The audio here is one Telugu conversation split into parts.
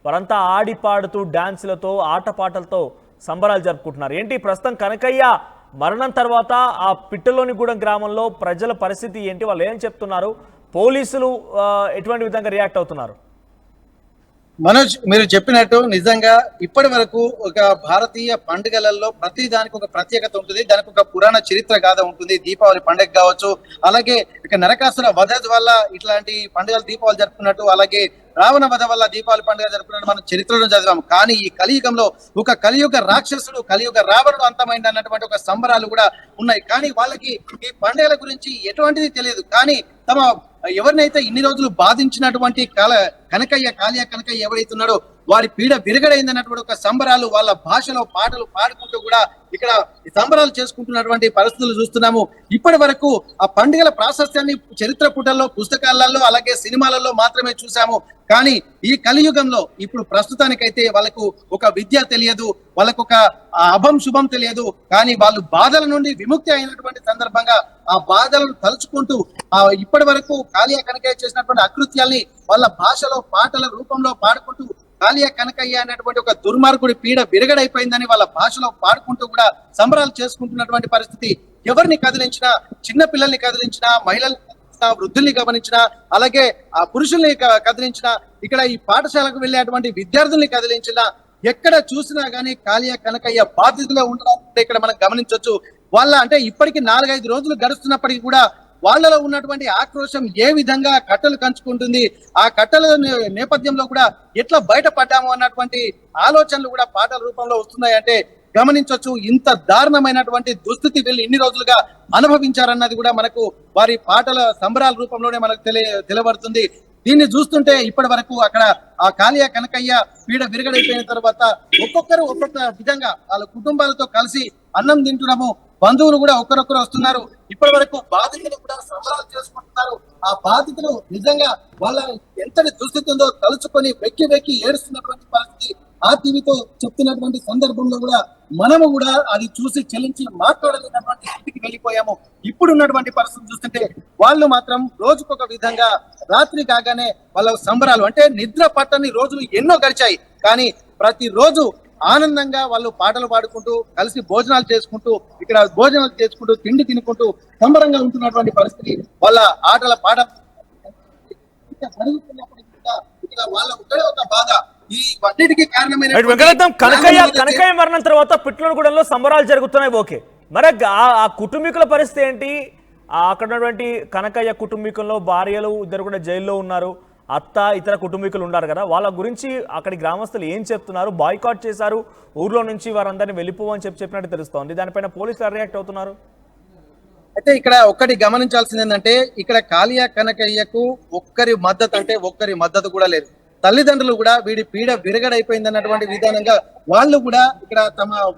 వారంతా ఆడి పాడుతూ డాన్సులతో ఆటపాటలతో సంబరాలు జరుపుకుంటున్నారు. ఏంటి ప్రస్తుతం కనకయ్య మరణం తర్వాత ఆ పిట్టలోనిగూడెం గ్రామంలో ప్రజల పరిస్థితి ఏంటి, వాళ్ళు ఏం చెప్తున్నారు, పోలీసులు ఎటువంటి విధంగా రియాక్ట్ అవుతున్నారు? మనోజ్, మీరు చెప్పినట్టు నిజంగా ఇప్పటి వరకు ఒక భారతీయ పండుగలలో ప్రతి దానికి ఒక ప్రత్యేకత ఉంటుంది. దానికి ఒక పురాణ చరిత్ర గాథ ఉంటుంది. దీపావళి పండుగ కావచ్చు, అలాగే ఇక నరకాసుర వధ వల్ల ఇట్లాంటి పండుగలు దీపావళి జరుపుకున్నట్టు, అలాగే రావణ వధ వల్ల దీపావళి పండుగ జరుపుకున్నట్టు మనం చరిత్రలో చదివాము. కానీ ఈ కలియుగంలో ఒక కలియుగ రాక్షసుడు, కలియుగ రావణుడు అంతమైంది అన్నటువంటి ఒక సంబరాలు కూడా ఉన్నాయి. కానీ వాళ్ళకి ఈ పండుగల గురించి ఎటువంటిది తెలియదు. కానీ తమ ఎవరినైతే ఇన్ని రోజులు బాధించినటువంటి కనకయ్య కాళియా కనకయ్య ఎవరైతున్నాడో వారి పీడ విరగడైందన్నటువంటి ఒక సంబరాలు వాళ్ళ భాషలో పాటలు పాడుకుంటూ కూడా ఇక్కడ సంబరాలు చేసుకుంటున్నటువంటి పరిస్థితులు చూస్తున్నాము. ఇప్పటి వరకు ఆ పండుగల ప్రాశస్త్యాన్ని చరిత్ర పుటల్లో, పుస్తకాలలో, అలాగే సినిమాలలో మాత్రమే చూసాము. కానీ ఈ కలియుగంలో ఇప్పుడు ప్రస్తుతానికైతే వాళ్ళకు ఒక విద్య తెలియదు, వాళ్ళకు ఒక అభం శుభం తెలియదు. కానీ వాళ్ళు బాధల నుండి విముక్తి అయినటువంటి సందర్భంగా ఆ బాధలను తలుచుకుంటూ ఇప్పటి వరకు కాళియా కనకయ్య చేసినటువంటి అకృత్యాల్ని వాళ్ళ భాషలో పాటల రూపంలో పాడుకుంటూ కాళియా కనకయ్య అనేటువంటి ఒక దుర్మార్గుడి పీడ విరగడైపోయిందని వాళ్ళ భాషలో పాడుకుంటూ కూడా సంబరాలు చేసుకుంటున్నటువంటి పరిస్థితి. ఎవరిని కదిలించినా, చిన్న పిల్లల్ని కదిలించినా, మహిళల్ని కదిలించినా, వృద్ధుల్ని గమనించినా, అలాగే ఆ పురుషుల్ని కదిలించినా, ఇక్కడ ఈ పాఠశాలకు వెళ్ళేటువంటి విద్యార్థుల్ని కదిలించినా, ఎక్కడ చూసినా గానీ కాళియా కనకయ్య బాధితులో ఉండడం ఇక్కడ మనం గమనించవచ్చు. వాళ్ళ అంటే ఇప్పటికి 4-5 రోజులు గడుస్తున్నప్పటికీ కూడా వాళ్ళలో ఉన్నటువంటి ఆక్రోశం ఏ విధంగా కట్టలు కంచుకుంటుంది, ఆ కట్టల నేపథ్యంలో కూడా ఎట్లా బయటపడ్డాము అన్నటువంటి ఆలోచనలు కూడా పాటల రూపంలో వస్తున్నాయంటే గమనించవచ్చు. ఇంత దారుణమైనటువంటి దుస్థితి వీళ్ళు ఇన్ని రోజులుగా అనుభవించారన్నది కూడా మనకు వారి పాటల సంబరాల రూపంలోనే మనకు తెలియబడుతుంది. దీన్ని చూస్తుంటే ఇప్పటి వరకు అక్కడ ఆ కాళియా కనకయ్య పీడ విరగడైపోయిన తర్వాత ఒక్కొక్కరు ఒక్కొక్క విధంగా వాళ్ళ కుటుంబాలతో కలిసి అన్నం తింటున్నాము. బంధువులు కూడా ఒక్కరొక్కరు వస్తున్నారు. ఇప్పటి వరకు బాధితులు కూడా సంబరాలు చేసుకుంటున్నారు. ఆ బాధితులు నిజంగా వాళ్ళ ఎంతటి దుస్థితి ఉందో తలుచుకొని వెక్కి వెక్కి ఏడుస్తున్నటువంటి పరిస్థితి ఆ టీవీతో చెప్తున్నటువంటి సందర్భంలో కూడా మనము కూడా అది చూసి చెల్లించి మాట్లాడలేనటువంటి స్థితికి వెళ్ళిపోయాము. ఇప్పుడు ఉన్నటువంటి పరిస్థితి చూస్తుంటే వాళ్ళు మాత్రం రోజుకొక విధంగా రాత్రి కాగానే వాళ్ళ సంబరాలు అంటే నిద్ర పట్టని రోజులు ఎన్నో గడిచాయి. కానీ ప్రతిరోజు ఆనందంగా వాళ్ళు పాటలు పాడుకుంటూ కలిసి భోజనాలు చేసుకుంటూ ఇక్కడ భోజనాలు చేసుకుంటూ తిండి తినుకుంటూ సంబరంగా ఉంటున్నటువంటి పరిస్థితి. వాళ్ళ ఆటల పాట జరుగుతున్నప్పటికీ కూడా ఇక్కడ వాళ్ళ ఒక్కడే ఒక బాధ. ఈ అన్నిటికీ కారణమైన కనకయ్య మరణం తర్వాత పిట్లనగూడెంలో సంబరాలు జరుగుతున్నాయి. ఓకే, మరి ఆ కుటుంబీకుల పరిస్థితి ఏంటి? అక్కడ ఉన్నటువంటి కనకయ్య కుటుంబీకుల్లో భార్యలు ఇద్దరు కూడా జైల్లో ఉన్నారు, అత్త ఇతర కుటుంబీకులు ఉన్నారు కదా, వాళ్ళ గురించి అక్కడి గ్రామస్తులు ఏం చెప్తున్నారు? బాయ్కాట్ చేశారు, ఊర్లో నుంచి వారందరినీ వెళ్ళిపోవని చెప్పినట్టు తెలుస్తోంది. దానిపైన పోలీసులు రియాక్ట్ అవుతున్నారు. అయితే ఇక్కడ ఒక్కటి గమనించాల్సింది ఏంటంటే ఇక్కడ కాళియా కనకయ్యకు ఒక్కరి మద్దతు కూడా లేదు. తల్లిదండ్రులు కూడా వీడి పీడ విరగడైపోయింది అన్నటువంటి విధానంగా వాళ్ళు కూడా ఇక్కడ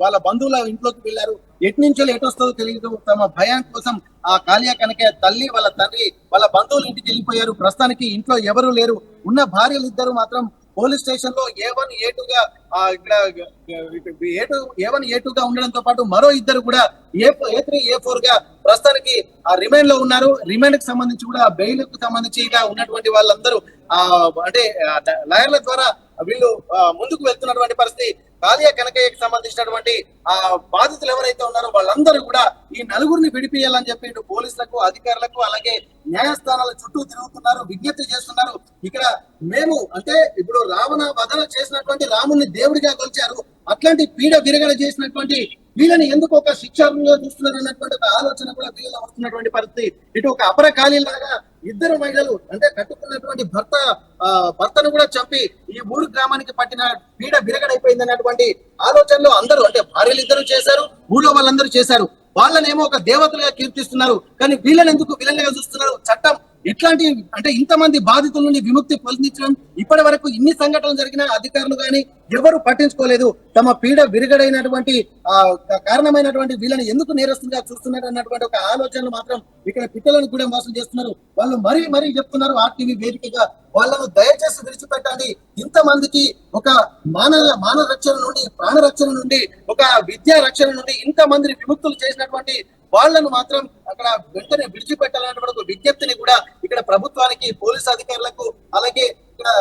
వాళ్ళ బంధువుల ఇంట్లోకి వెళ్ళారు. ఎట్నుంచో ఎటొస్తుందో తెలియదు. తమ భయం కోసం ఆ కాళియా కనకయ్య తల్లి, వాళ్ళ తండ్రి, వాళ్ళ బంధువుల ఇంటికి వెళ్ళిపోయారు. ప్రస్తుతానికి ఇంట్లో ఎవరు లేరు. ఉన్న భార్యలు ఇద్దరు మాత్రం పోలీస్ స్టేషన్ లో A1 A2గా ఇక్కడ A1 A2గా ఉండడంతో పాటు మరో ఇద్దరు కూడా A3 A4 గా ప్రస్తుతానికి ఆ రిమైండ్ లో ఉన్నారు. రిమైండ్ కి సంబంధించి కూడా బెయిల్ కు సంబంధించి ఉన్నటువంటి వాళ్ళందరూ అంటే లాయర్ల ద్వారా వీళ్ళు ముందుకు వెళ్తున్నటువంటి పరిస్థితి. కాళియా కనకయ్యకి సంబంధించినటువంటి ఆ బాధితులు ఎవరైతే ఉన్నారో వాళ్ళందరూ కూడా ఈ నలుగురిని విడిపియాలని చెప్పి ఇటు పోలీసులకు, అధికారులకు, అలాగే న్యాయస్థానాల చుట్టూ తిరుగుతున్నారు, విజ్ఞప్తి చేస్తున్నారు. ఇక్కడ మేము అంటే ఇప్పుడు రావణ వధన చేసినటువంటి రాముని దేవుడిగా కొలిచారు, అట్లాంటి పీడ విరగడ చేసినటువంటి వీళ్ళని ఎందుకు ఒక శిక్షార్హంగా చూస్తున్నారు అన్నటువంటి ఒక ఆలోచన కూడా వీళ్ళ వస్తున్నటువంటి పరిస్థితి. ఇటు ఒక అపరకాళీలాగా ఇద్దరు మహిళలు అంటే కట్టుకున్నటువంటి భర్తను కూడా చంపి ఈ ఊరు గ్రామానికి పట్టిన పీడ విరగడైపోయింది అన్నటువంటి ఆలోచనలో అందరూ అంటే భార్యలు ఇద్దరు చేశారు, ఊళ్ళో వాళ్ళందరూ చేశారు. వాళ్ళనేమో ఒక దేవతలుగా కీర్తిస్తున్నారు. కానీ వీళ్ళని ఎందుకు విలన్లుగా చూస్తున్నారు? చట్టం ఇట్లాంటి అంటే ఇంతమంది బాధితుల నుండి విముక్తి పొందించడం ఇప్పటి వరకు ఇన్ని సంఘటనలు జరిగిన అధికారులు గాని ఎవరు పట్టించుకోలేదు. తమ పీడ విరగడైనటువంటి కారణమైనటువంటి వీళ్ళని ఎందుకు నేరస్తులుగా చూస్తున్నారు అన్నటువంటి ఒక ఆలోచనలు మాత్రం ఇక్కడ పిట్టలను కూడా మోసం చేస్తున్నారు. వాళ్ళు మరీ చెప్తున్నారు RTV వేదికగా, వాళ్ళను దయచేసి విడిచిపెట్టండి. ఇంతమందికి ఒక మాన రక్షణ నుండి, ప్రాణ రక్షణ నుండి, ఒక విద్యా రక్షణ నుండి ఇంతమందిని విముక్తులు చేసినటువంటి వాళ్ళను మాత్రం అక్కడ వెంటనే విడిచిపెట్టాలన్నటువంటి ఒక విజ్ఞప్తిని కూడా ఇక్కడ ప్రభుత్వానికి, పోలీస్ అధికారులకు, అలాగే ఇక్కడ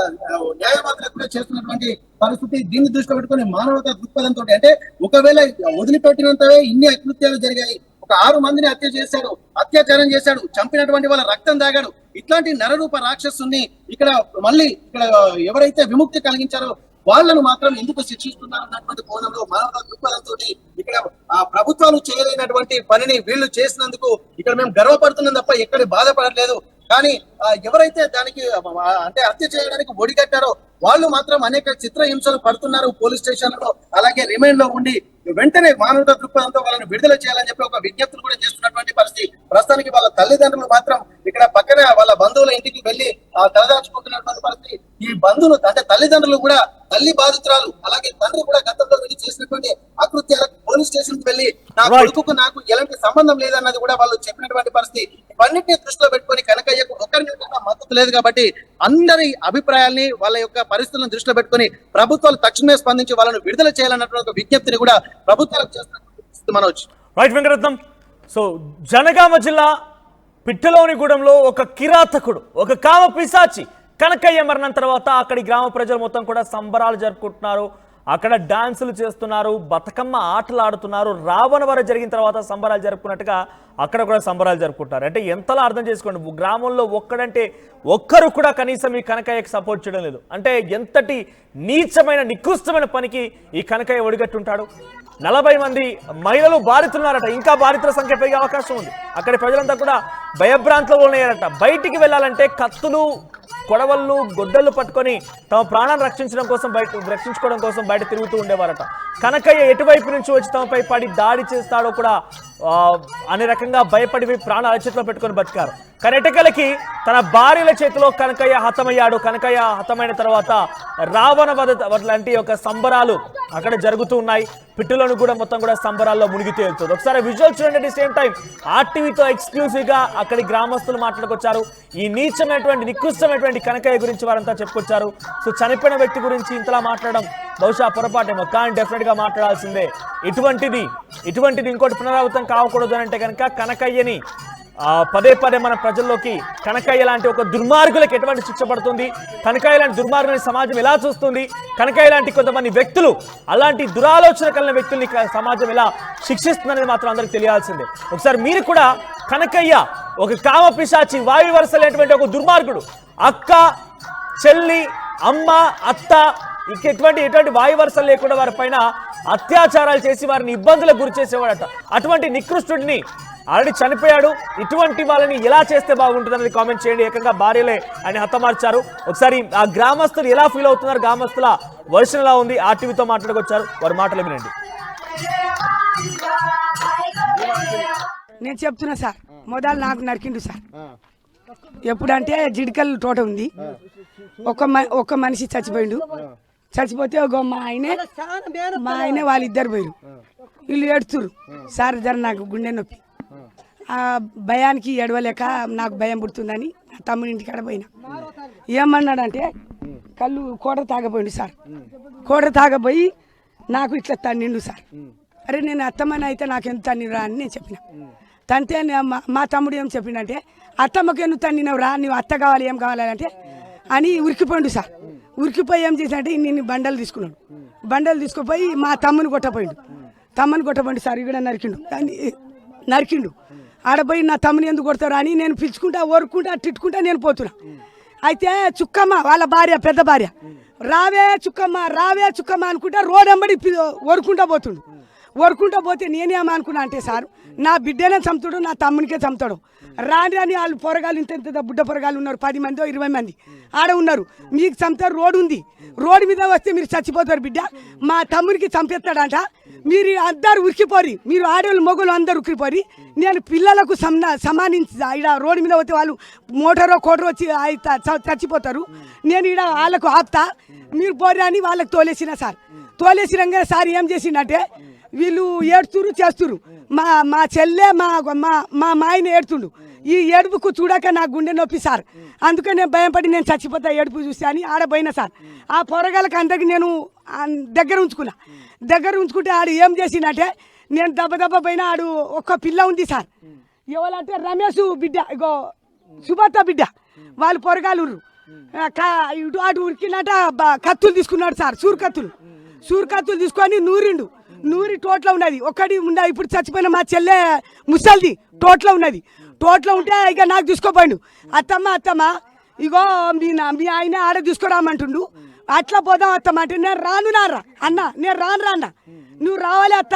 న్యాయవాదులకు కూడా చేస్తున్నటువంటి పరిస్థితి. దీన్ని దృష్టిలో పెట్టుకుని మానవతా దృక్పథంతో అంటే ఒకవేళ వదిలిపెట్టినంతవే ఇన్ని అకృత్యాలు జరిగాయి, ఒక 6 మందిని హత్య చేశాడు, అత్యాచారం చేశాడు, చంపినటువంటి వాళ్ళ రక్తం తాగాడు, ఇట్లాంటి నరరూప రాక్షసుని ఇక్కడ మళ్ళీ ఇక్కడ ఎవరైతే విముక్తి కలిగించారో వాళ్ళను మాత్రం ఎందుకు శిక్షిస్తున్నారు అన్నటువంటి కోణంలో మానవతా దృక్పథంతో ఇక్కడ ఆ ప్రభుత్వాలు చేయలేనటువంటి పనిని వీళ్ళు చేసినందుకు ఇక్కడ మేము గర్వపడుతున్నాం తప్ప ఎక్కడ బాధపడట్లేదు. కానీ ఎవరైతే దానికి అంటే హత్య చేయడానికి ఒడిగట్టారో వాళ్ళు మాత్రం అనేక చిత్రహింసలు పడుతున్నారు పోలీస్ స్టేషన్లలో, అలాగే రిమైండ్ లో ఉండి వెంటనే మానవతా దృక్పథంతో వాళ్ళని విడుదల చేయాలని చెప్పి ఒక విజ్ఞప్తులు కూడా చేస్తున్నటువంటి పరిస్థితి. ప్రస్తుతానికి వాళ్ళ తల్లిదండ్రులు మాత్రం ఇక్కడ పక్కనే వాళ్ళ బంధువుల ఇంటికి వెళ్లి తలదాచుకుంటున్నటువంటి పరిస్థితి. ఈ బంధువులు అంటే తల్లిదండ్రులు కూడా తల్లి బాధితురాలు అలాగే తండ్రి కూడా గతంలో వెళ్ళి చేసినటువంటి అకృత్యాలకు పోలీస్ స్టేషన్ కి వెళ్ళి నా కొడుకుకు నాకు ఎలాంటి సంబంధం లేదన్నది కూడా వాళ్ళు చెప్పినటువంటి పరిస్థితి. ఇవన్నింటినీ దృష్టిలో పెట్టుకొని కనకయ్యకు ఒకరిని మద్దతు లేదు కాబట్టి అందరి అభిప్రాయాల్ని వాళ్ళ యొక్క పరిస్థితులను దృష్టిలో పెట్టుకొని ప్రభుత్వాలు తక్షణమే స్పందించి వాళ్ళను విడుదల చేయాలన్నటువంటి ఒక విజ్ఞప్తిని కూడా ప్రభుత్వాలకు చేస్తున్నటువంటి మనోజ్. రైట్ వెంకటరత్నం. సో జనగామ జిల్లా పిట్టలోనిగూడెంలో ఒక కిరాతకుడు, ఒక కామ పిశాచి కనకయ్య మరణం తర్వాత అక్కడి గ్రామ ప్రజలు మొత్తం కూడా సంబరాలు జరుపుకుంటున్నారు. అక్కడ డాన్సులు చేస్తున్నారు, బతుకమ్మ ఆటలు ఆడుతున్నారు. రావణ వర జరిగిన తర్వాత సంబరాలు జరుపుకున్నట్టుగా అక్కడ కూడా సంబరాలు జరుపుకుంటారు. అంటే ఎంతలా అర్థం చేసుకోండి, గ్రామంలో ఒక్కడంటే ఒక్కరు కూడా కనీసం ఈ కనకయ్యకి సపోర్ట్ చేయడం లేదు. అంటే ఎంతటి నీచమైన నికృష్టమైన పనికి ఈ కనకయ్య ఒడిగట్టుంటాడు. 40 మంది మహిళలు బాధితున్నారట, ఇంకా బాధితుల సంఖ్య పెరిగే అవకాశం ఉంది. అక్కడి ప్రజలంతా కూడా భయభ్రాంతులు ఉన్నారట. బయటికి వెళ్ళాలంటే కత్తులు, కొడవళ్ళు, గొడ్డళ్ళు పట్టుకొని తమ ప్రాణాన్ని రక్షించుకోవడం కోసం బయట తిరుగుతూ ఉండేవారట. కనకయ్య ఎటువైపు నుంచి వచ్చి తమపై పడి దాడి చేస్తాడో కూడా అనే రకంగా భయపడి ప్రాణాలు అరచేతిలో పెట్టుకొని బతికారు. కనటకలకి తన భార్యల చేతిలో కనకయ్య హతమయ్యాడు. కనకయ్య హతమైన తర్వాత రావణ వధ లాంటి ఒక సంబరాలు అక్కడ జరుగుతూ ఉన్నాయి. పిట్టులను కూడా మొత్తం కూడా సంబరాల్లో మునిగి తేలుతుంది. ఒకసారి విజువల్ చూడండి. సేమ్ టైం ఆర్టీవీతో ఎక్స్క్లూసివ్ గా అక్కడి గ్రామస్తులు మాట్లాడుకొచ్చారు. ఈ నీచమైనటువంటి నికృష్టమైనటువంటి కనకయ్య గురించి వారంతా చెప్పుకొచ్చారు. సో చనిపోయిన వ్యక్తి గురించి ఇంతలా మాట్లాడడం బహుశా పొరపాటేమో, కానీ డెఫినెట్ గా మాట్లాడాల్సిందే. ఇటువంటిది ఇంకోటి పునరావృతం కావకూడదు అని అంటే కనుక కనకయ్యని పదే పదే మన ప్రజల్లోకి కనకయ్య లాంటి ఒక దుర్మార్గులకు ఎటువంటి శిక్ష పడుతుంది, కనకయ్య లాంటి దుర్మార్గుని సమాజం ఎలా చూస్తుంది, కనకయ్య లాంటి కొంతమంది వ్యక్తులు, అలాంటి దురాలోచన కలిగిన వ్యక్తుల్ని సమాజం ఎలా శిక్షిస్తుందనేది మాత్రం అందరికి తెలియాల్సిందే. ఒకసారి మీరు కూడా కనకయ్య ఒక కామ పిశాచి, వాయు వరుస లేనటువంటి ఒక దుర్మార్గుడు, అక్క, చెల్లి, అమ్మ, అత్త ఎటువంటి వాయు వరుసలు లేకుండా వారి పైన అత్యాచారాలు చేసి వారిని ఇబ్బందులకు గురి చేసేవాడట. అటువంటి నికృష్టుడిని ఆల్రెడీ చనిపోయాడు. ఇటువంటి వాళ్ళని ఎలా చేస్తే బాగుంటుందని కామెంట్ చేయండి. ఏకంగా భార్యలే ఆయన హతమార్చారు. ఒకసారి ఆ గ్రామస్తులు ఎలా ఫీల్ అవుతున్నారు, గ్రామస్తుల వర్షన్ ఎలా ఉంది, ఆర్టీవీతో మాట్లాడుకొచ్చారు. వారి మాటలు వినండి. నేను చెప్తున్నా సార్, మొదలు నాకు నరికిండు సార్. ఎప్పుడంటే జిడికల్ తోట ఉంది, ఒక మనిషి చచ్చిపోయిండు. చచ్చిపోతే ఒక మా ఆయనే వాళ్ళిద్దరు పోయారు. వీళ్ళు ఏడుతురు సార్, జర నాకు గుండె నొప్పి, ఆ భయానికి ఎడవలేక నాకు భయం పుడుతుందని తమ్ముడి ఇంటికాడ పోయినా. ఏమన్నాడంటే కళ్ళు కోట తాగపోయిండు సార్. కోట తాగపోయి నాకు ఇట్లా తన్నిండు సార్. అరే నేను అత్తమ్మని అయితే నాకు ఎంత తన్నిరా అని నేను చెప్పిన. తంతే మా తమ్ముడు ఏం చెప్పిండంటే, అత్తమ్మకి ఎందుకు తన్నినవురా, నువ్వు అత్త కావాలి ఏం కావాలంటే అని ఉరికిపోయిండు సార్. ఉరికిపోయి ఏం చేసినట్టే ఇన్ని బండలు తీసుకున్నాడు. బండలు తీసుకుపోయి మా తమ్ముని కొట్టపోయిండు సార్. ఇక్కడ నరికిండు. ఆడపోయి నా తమ్ముని ఎందుకు కొడతారు అని నేను పిలుచుకుంటా, ఓరుకుంటా, తిట్టుకుంటా నేను పోతున్నా. అయితే చుక్కమ్మ వాళ్ళ భార్య, పెద్ద భార్య, రావే చుక్కమ్మ అనుకుంటా రోడ్ వెంబడి ఓరుకుంటా పోతే నేనేమనుకున్నా అంటే సార్, నా బిడ్డనే చంపుతాడు, నా తమ్మునికే చంపుతాడు. రాని వాళ్ళు పొరగాలు ఇంత బుడ్డ పొరగాలు ఉన్నారు, 10 మంది 20 మంది ఆడ ఉన్నారు. మీకు చంపుతారు, రోడ్డు ఉంది, రోడ్డు మీద వస్తే మీరు చచ్చిపోతారు బిడ్డ, మా తమ్మునికి చంపేస్తాడంట. మీరు అందరు ఉరికిపోరి, మీరు ఆడవాళ్ళు మొగలు అందరు ఉరికిపోరి. నేను పిల్లలకు సమానించి ఇక్కడ రోడ్డు మీద పోతే వాళ్ళు మోటారో కోటరో వచ్చి చచ్చిపోతారు. నేను ఇక్కడ వాళ్ళకు ఆపుతా, మీరు పోరి అని వాళ్ళకి తోలేసిన సార్. తోలేసినాక సార్ ఏం చేసిందంటే, వీళ్ళు ఏడుతురు చేస్తురు. మా చెల్లె మా మాయన ఏడుతుండు. ఈ ఏడుపుకు చూడక నా గుండె నొప్పి సార్. అందుకని నేను భయపడి నేను చచ్చిపోతా ఏడుపు చూస్తే అని ఆడపోయినా సార్. ఆ పొరగాళ్ళకి అందరికి నేను దగ్గర ఉంచుకుంటే ఆడు ఏం చేసిందంటే, నేను దెబ్బ పైన ఆడు ఒక్క పిల్ల ఉంది సార్. ఎవరంటే రమేష్ బిడ్డ, ఇగో సుభాత బిడ్డ, వాళ్ళు పొరగాలు ఇటు అటు ఉరికినట కత్తులు తీసుకున్నాడు సార్, సూరు కత్తులు తీసుకొని నూరి టోట్లో ఉన్నది ఒకటి ఉన్నది. ఇప్పుడు చచ్చిపోయిన మా చెల్లె ముసల్ది టోట్లో ఉన్నది. టోట్లో ఉంటే ఇక నాకు తీసుకోపోయిండు. అత్తమ్మ ఇగో మీ ఆయన ఆడ తీసుకురామంటుండు, అట్లా పోదాం అత్తమ్మ అంటే నేను రాను అన్న, నేను రాను అన్న. నువ్వు రావాలి అత్త,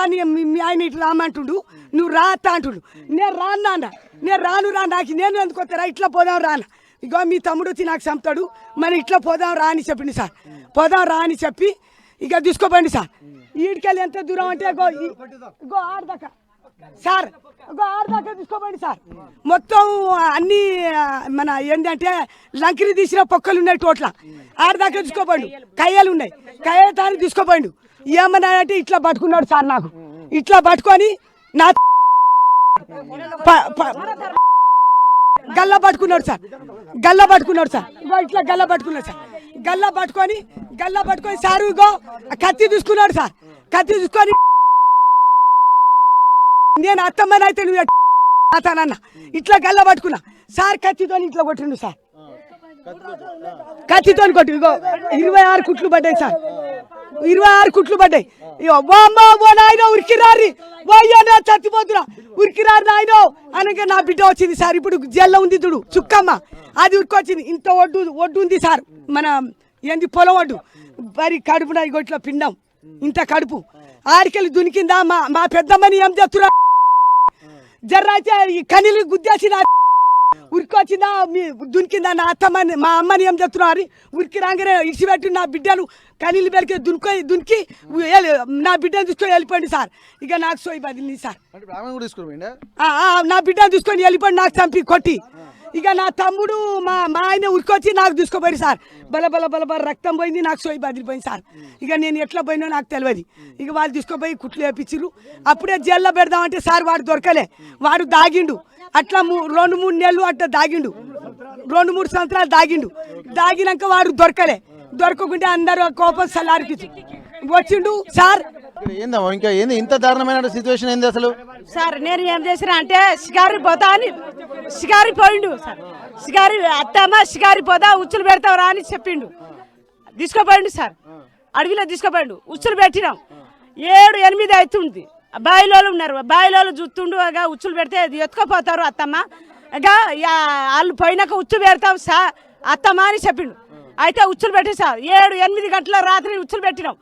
మీ ఆయన ఇట్లా రామంటుండు, నువ్వు రా అత్త అంటుండు. నేను రాను నాకు నేను ఎందుకు వస్తారా, ఇట్లా పోదాం రాన్న. ఇగో మీ తమ్ముడు వచ్చి నాకు చంపుతాడు, మరి ఇట్లా పోదాం రా అని చెప్పింది సార్. పోదాం రా అని చెప్పి ఇక తీసుకోపోండి సార్. ఈడికెళ్ళి ఎంత దూరం అంటే ఇగో ఆడదాకా సార్, ఇగో ఆడదాకా తీసుకోపోండి సార్. మొత్తం అన్ని మన ఏంటంటే లంకిరి తీసిన పొక్కలు ఉన్నాయి టోట్ల, ఆడదాకా తీసుకోపోండు. కయ్యలు ఉన్నాయి, కయ్యతానికి తీసుకోపోయిండు. ఏమన్నా అంటే ఇట్లా పట్టుకున్నాడు సార్, నాకు ఇట్లా పట్టుకొని నా గల్లా పట్టుకున్నాడు సార్, ఇగో ఇట్లా గల్లా పట్టుకొని సార్ ఇగో కత్తి తీసుకున్నాడు సార్. కత్తి తీసుకొని నేను అత్తమ్మని అయితే నువ్వు అతనన్న ఇట్లా గల్లా పట్టుకున్నా సార్. కత్తితో ఇట్లా కొట్టిండు సార్, కత్తితో కొట్టి ఇగో 26 కుట్లు పడ్డాయి సార్, 26 కుట్లు పడ్డాయి. ఓ నాయన ఉరికిరారి, ఓయ్యో నా చచ్చిపోతున్నా, ఉరికిరారు నాయనో అనగా నా బిడ్డ వచ్చింది సార్. ఇప్పుడు జైల్లో ఉంది చూడు చుక్కమ్మ, అది ఉరికొచ్చింది. ఇంత ఒడ్డు ఉంది సార్, మన ఏంది పొలం ఒడ్డు, మరి కడుపున ఇగో ఇట్లా పిండం, ఇంత కడుపు. ఆడికెళ్ళి దునికిందా మా పెద్దమ్మని ఏం చెప్తున్నా, జర్ర అయితే ఈ కనీలు గుద్దేసిన ఉరికొచ్చిందా, దునికిందా నా అత్తమ్మని మా అమ్మని ఏం చెప్తున్నారు. ఉరికి రాగానే ఇడిచిపెట్టి నా బిడ్డను కనీలు పెరిగి దునికి నా బిడ్డను తీసుకొని వెళ్ళిపోయింది సార్. ఇక నాకు సోయి బదిలింది సార్, నా బిడ్డను తీసుకొని వెళ్ళిపోయింది, నాకు చంపి కొట్టి. ఇక నా తమ్ముడు మా ఆయన ఉరికొచ్చి నాకు తీసుకోపోయి సార్. బల రక్తం పోయింది, నాకు సోయి బదిలిపోయింది సార్. ఇక నేను ఎట్లా పోయినో నాకు తెలియదు. ఇక వాళ్ళు తీసుకుపోయి కుట్లు వేపించారు. అప్పుడే జైల్లో పెడదామంటే సార్ వాడు దొరకలే, వాడు దాగిండు. అట్లా 2-3 నెలలు అట్లా దాగిండు, 2-3 సంవత్సరాలు దాగినాక వాడు దొరకకుంటే అందరూ కోపం సల్లారికి వచ్చిండు సార్. ఇంకా ఏంది ఇంత దారుణమైన సిచ్యువేషన్ ఏంది అసలు సార్? నేను ఏం చేసినా అంటే షికారి పోతా అని, షికారి పోయిండు సార్. షికారి అత్తమ్మ షికారి పోతా ఉచ్చులు పెడతావురా అని చెప్పిండు, తీసుకుపోయిండు సార్. అడవిలో తీసుకుపోయిండు, ఉచ్చులు పెట్టినాం. 7-8 అవుతుంది. బాయిలోళ్ళు ఉన్నారు, బాయిలోళ్ళు చూస్తుండు. ఉచ్చులు పెడితే ఎత్తుకపోతారు అత్తమ్మ. వాళ్ళు పోయినాక ఉచ్చు పెడతాం సార్ అత్తమ్మ అని చెప్పిండు. అయితే ఉచ్చులు పెట్టి సార్ 7-8 గంటల రాత్రి ఉచ్చులు పెట్టినాం.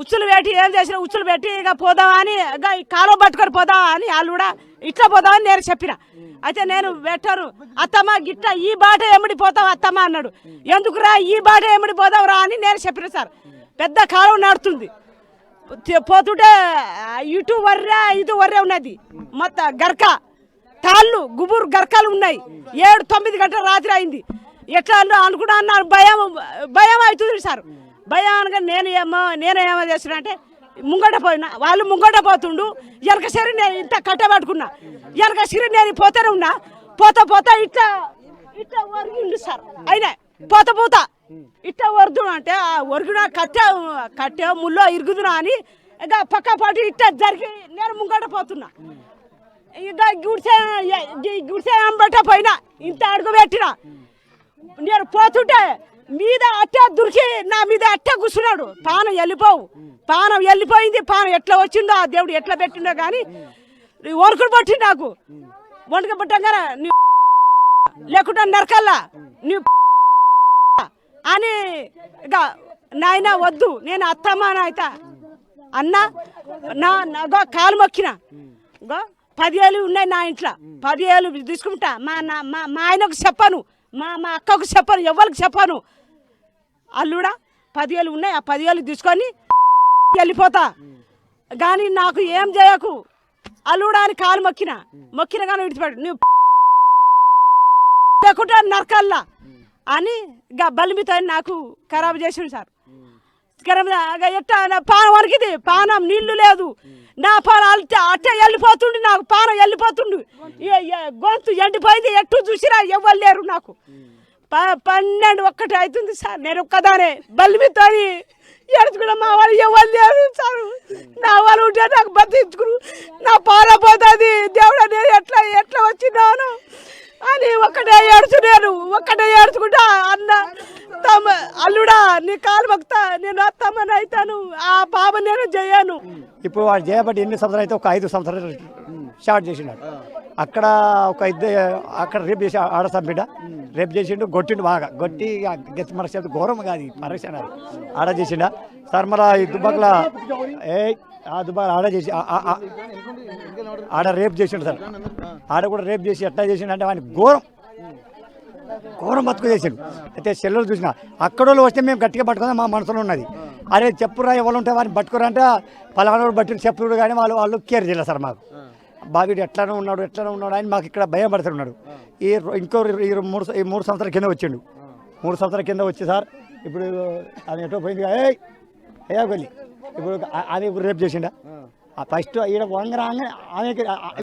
ఉచ్చులు పెట్టి ఏం చేసిన, ఉచ్చులు పెట్టి ఇక పోదామని, ఇక కాలువ పట్టుకొని పోదామా అని వాళ్ళు కూడా ఇట్లా పోదామని నేను చెప్పిన. అయితే నేను పెట్టారు, అత్తమ్మ గిట్ట ఈ బాట ఎమ్మడి పోతావు అత్తమ్మ అన్నాడు. ఎందుకురా ఈ బాట ఎమ్మడి పోదావు రా అని నేను చెప్పిన సార్. పెద్ద కాలువ నడుతుంది, పోతుంటే ఇటు వర్రే ఉన్నది, మొత్తం గరక తాళ్ళు గుబురు గరకాలు ఉన్నాయి. 7-9 గంటల రాత్రి అయింది. ఎట్లా అనుకున్నా అన్నారు, భయం అవుతుంది సార్. భయం అనగా నేనేమో చేస్తున్నా అంటే ముంగట పోయినా, వాళ్ళు ముంగట పోతుండు, వెనక సిరి నేను ఇంత కట్టబట్టుకున్నా. వెనక సిరి నేను పోతూనే ఉన్నా. పోతా ఇట్లా ఒరిగిండు సార్. అయినా పోతా ఇట్లా ఒరుదును అంటే ఆ ఒరిగిన కట్టె ముల్లో ఇరుగుదునా అని ఇక పక్క పాటు ఇట్లా జరిగి నేను ముంగట పోతున్నా. ఇక గుడిసే అంబట పోయినా, ఇంత అడుగు పెట్టినా. నేను పోతుంటే మీద అట్టే దురికి నా మీద అట్టే కూర్చున్నాడు. పానం వెళ్ళిపోయింది. పానం ఎట్లా వచ్చిందో ఆ దేవుడు ఎట్లా పెట్టిండో కానీ వణుకుడు పట్టి నాకు వణుకు పట్టంగా లేకుండా నరకల్లా నీ అని. ఇక నాయన వద్దు, నేను అత్తమ్మ అయితే అన్న నా కాలు మొక్కిన. 10 ఉన్నాయి నా ఇంట్లో, 10 తీసుకుంటా. మా ఆయనకు చెప్పను, మా అక్కకు చెప్పను, ఎవరికి చెప్పను. అల్లుడా 10 ఉన్నాయి, ఆ 10 తీసుకొని వెళ్ళిపోతా కానీ నాకు ఏం చేయకు అల్లుడా అని కాలు మొక్కిన కానీ విడిచిపెట్టు, నువ్వు లేకుంటే నరకల్లా అని ఇక బలిమితో నాకు ఖరాబు చేసిండు సార్. ఎట్టా పానం వరికింది, పానం నీళ్లు లేదు. నా పానం అట్టే వెళ్ళిపోతుండు, నాకు పానం వెళ్ళిపోతుండు. గొంతు ఎండిపోయింది, ఎట్టు చూసిరా ఎవరు లేరు. నాకు 12-1 అవుతుంది సార్. నేను ఒక్కదానే బలిమితో ఎడుచుకున్నా. మా వాళ్ళు ఎవరు లేరు సార్. నా వాళ్ళు ఉంటే నాకు బతికించుకురు, నా పాన పోతుంది. దేవుడా నేను ఎట్లా వచ్చినాను అని ఒక్కటే ఏడుచున్నాను. ఒక్కటే ఏడుచుకుంటా అన్న తమ అల్లుడా నీ కాలు మొక్తా నేను అత్తమ్మని అవుతాను, ఆ బాబు నేను చేయను. ఇప్పుడు వాడు చేయబట్టి ఎన్ని సంవత్సరాలు అయితే ఒక 5 సంవత్సరాలు స్టార్ట్ చేసినాడు. అక్కడ ఒక అక్కడ రేపు చేసి ఆడసాం బిడ్డ రేపు చేసిండు, కొట్టిండు బాగా కొట్టి మన చేతి ఘోరం కాదు పరేషన్ ఆడ చేసిండా సార్. మరి ఈ దుబ్బాకల ఆ దుబ్బాక ఆడ చేసి ఆడ రేపు చేసిండు సార్. ఆడ కూడా రేపు చేసి ఎట్లా చేసిండు అంటే వాడిని ఘోరం బతుకు చేసిండు. అయితే సెల్లులు చూసిన అక్కడ వస్తే మేము గట్టిగా పట్టుకుందాం మా మనసులో ఉన్నది. అరే చెప్పురా ఎవరు ఉంటే వాడిని పట్టుకురా అంటే పలానా బట్టి చెప్పుడు కానీ వాళ్ళు కేర్ చేయలేదు సార్. మాకు బాబీడు ఎట్లానే ఉన్నాడు అని మాకు ఇక్కడ భయం పడుతున్నాడు. ఇంకో 3 సంవత్సరాల కింద వచ్చిండు. 3 సంవత్సరాల కింద వచ్చి సార్ ఇప్పుడు అది ఎటో పోయింది వెళ్ళి ఇప్పుడు అది రేపు చేసిండా ఫస్ట్ ఈడ వంగరా ఆమెకి